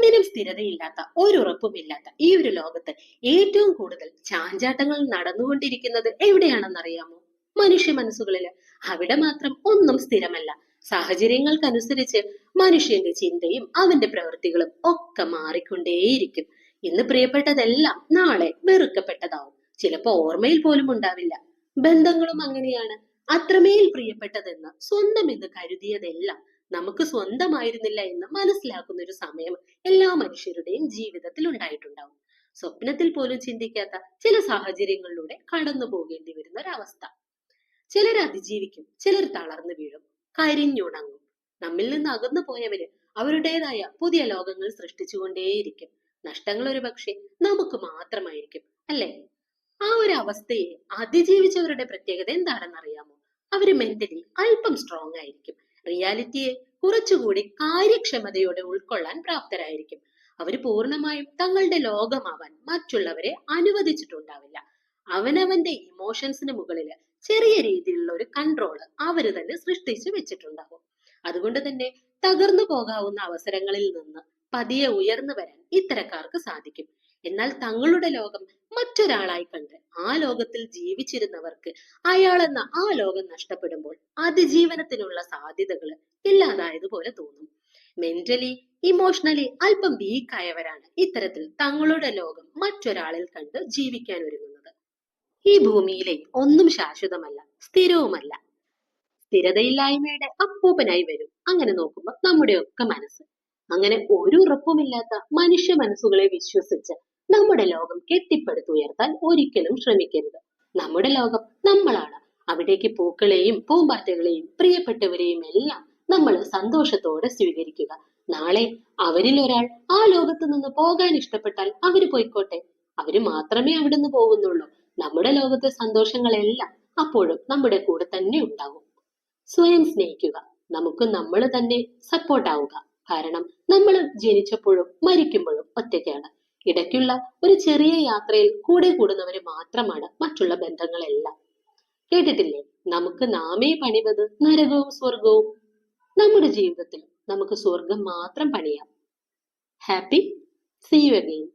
ഒന്നിനും സ്ഥിരതയില്ലാത്ത ഒരു ഉറപ്പുമില്ലാത്ത ഈ ഒരു ലോകത്ത് ഏറ്റവും കൂടുതൽ ചാഞ്ചാട്ടങ്ങൾ നടന്നുകൊണ്ടിരിക്കുന്നത് എവിടെയാണെന്നറിയാമോ? മനുഷ്യ മനസ്സുകളില്. അവിടെ മാത്രം ഒന്നും സ്ഥിരമല്ല. സാഹചര്യങ്ങൾക്കനുസരിച്ച് മനുഷ്യന്റെ ചിന്തയും അവന്റെ പ്രവൃത്തികളും ഒക്കെ മാറിക്കൊണ്ടേയിരിക്കും. ഇന്ന് പ്രിയപ്പെട്ടതെല്ലാം നാളെ വെറുക്കപ്പെട്ടതാവും. ചിലപ്പോ ഓർമ്മയിൽ പോലും ഉണ്ടാവില്ല. ബന്ധങ്ങളും അങ്ങനെയാണ്. അത്രമേൽ പ്രിയപ്പെട്ടതെന്ന് സ്വന്തം എന്ന് കരുതിയതെല്ലാം നമുക്ക് സ്വന്തമായിരുന്നില്ല എന്ന് മനസ്സിലാക്കുന്ന ഒരു സമയം എല്ലാ മനുഷ്യരുടെയും ജീവിതത്തിൽ ഉണ്ടായിട്ടുണ്ടാവും. സ്വപ്നത്തിൽ പോലും ചിന്തിക്കാത്ത ചില സാഹചര്യങ്ങളിലൂടെ കടന്നു പോകേണ്ടി വരുന്ന ഒരവസ്ഥ. ചിലർ അതിജീവിക്കും, ചിലർ തളർന്നു വീഴും, കരിഞ്ഞുണങ്ങും. നമ്മിൽ നിന്ന് അകന്നു പോയവര് അവരുടേതായ പുതിയ ലോകങ്ങൾ സൃഷ്ടിച്ചുകൊണ്ടേയിരിക്കും. നഷ്ടങ്ങൾ ഒരു പക്ഷേ നമുക്ക് മാത്രമായിരിക്കും, അല്ലെ? ആ ഒരു അവസ്ഥയെ അതിജീവിച്ചവരുടെ പ്രത്യേകത എന്താണെന്ന് അറിയാമോ? അവര് മെന്റലി അല്പം സ്ട്രോങ് ആയിരിക്കും. റിയാലിറ്റിയെ കുറച്ചുകൂടി കാര്യക്ഷമതയോടെ ഉൾക്കൊള്ളാൻ പ്രാപ്തരായിരിക്കും. അവർ പൂർണ്ണമായും തങ്ങളുടെ ലോകമാവാൻ മറ്റുള്ളവരെ അനുവദിച്ചിട്ടുണ്ടാവില്ല. അവനവന്റെ ഇമോഷൻസിന് മുകളില് ചെറിയ രീതിയിലുള്ള ഒരു കൺട്രോള് അവര് തന്നെ സൃഷ്ടിച്ചു വെച്ചിട്ടുണ്ടാവും. അതുകൊണ്ട് തന്നെ തകർന്നു പോകാവുന്ന അവസരങ്ങളിൽ നിന്ന് പതിയെ ഉയർന്നു വരാൻ ഇത്തരക്കാർക്ക് സാധിക്കും. എന്നാൽ തങ്ങളുടെ ലോകം മറ്റൊരാളായി കണ്ട് ആ ലോകത്തിൽ ജീവിച്ചിരുന്നവർക്ക് അയാളെന്ന ആ ലോകം നഷ്ടപ്പെടുമ്പോൾ അതിജീവനത്തിനുള്ള സാധ്യതകൾ ഇല്ലാതായതുപോലെ തോന്നും. മെന്റലി ഇമോഷണലി അല്പം വീക്കായവരാണ് ഇത്തരത്തിൽ തങ്ങളുടെ ലോകം മറ്റൊരാളിൽ കണ്ട് ജീവിക്കാൻ ഒരുങ്ങുന്നത്. ഈ ഭൂമിയിലെ ഒന്നും ശാശ്വതമല്ല, സ്ഥിരവുമല്ല. സ്ഥിരതയില്ലായ്മയുടെ അപ്പൂപ്പനായി വരും അങ്ങനെ നോക്കുമ്പോൾ നമ്മുടെയൊക്കെ മനസ്സ്. അങ്ങനെ ഒരു ഉറപ്പുമില്ലാത്ത മനുഷ്യ മനസ്സുകളെ വിശ്വസിച്ച് നമ്മുടെ ലോകം കെട്ടിപ്പടുത്തുയർത്താൻ ഒരിക്കലും ശ്രമിക്കരുത്. നമ്മുടെ ലോകം നമ്മളാണ്. അവിടേക്ക് പൂക്കളെയും പൂമ്പാറ്റകളെയും പ്രിയപ്പെട്ടവരെയും എല്ലാം നമ്മൾ സന്തോഷത്തോടെ സ്വീകരിക്കുക. നാളെ അവരിൽ ഒരാൾ ആ ലോകത്ത് നിന്ന് പോകാൻ ഇഷ്ടപ്പെട്ടാൽ അവര് പോയിക്കോട്ടെ. അവര് മാത്രമേ അവിടുന്ന് പോകുന്നുള്ളൂ. നമ്മുടെ ലോകത്തെ സന്തോഷങ്ങളെല്ലാം അപ്പോഴും നമ്മുടെ കൂടെ തന്നെ ഉണ്ടാകും. സ്വയം സ്നേഹിക്കുക. നമുക്ക് നമ്മൾ തന്നെ സപ്പോർട്ട് ആവുക. കാരണം നമ്മൾ ജനിച്ചപ്പോഴും മരിക്കുമ്പോഴും ഒറ്റയ്ക്കാണ്. ഇടയ്ക്കുള്ള ഒരു ചെറിയ യാത്രയിൽ കൂടെ കൂടുന്നവര് മാത്രമാണ് മറ്റുള്ള ബന്ധങ്ങളെല്ലാം. കേട്ടിട്ടില്ലേ? നമുക്ക് നാമേ പണിവത് നരകവും സ്വർഗവും. നമ്മുടെ ജീവിതത്തിൽ നമുക്ക് സ്വർഗം മാത്രം പണിയാം. ഹാപ്പി. See you again.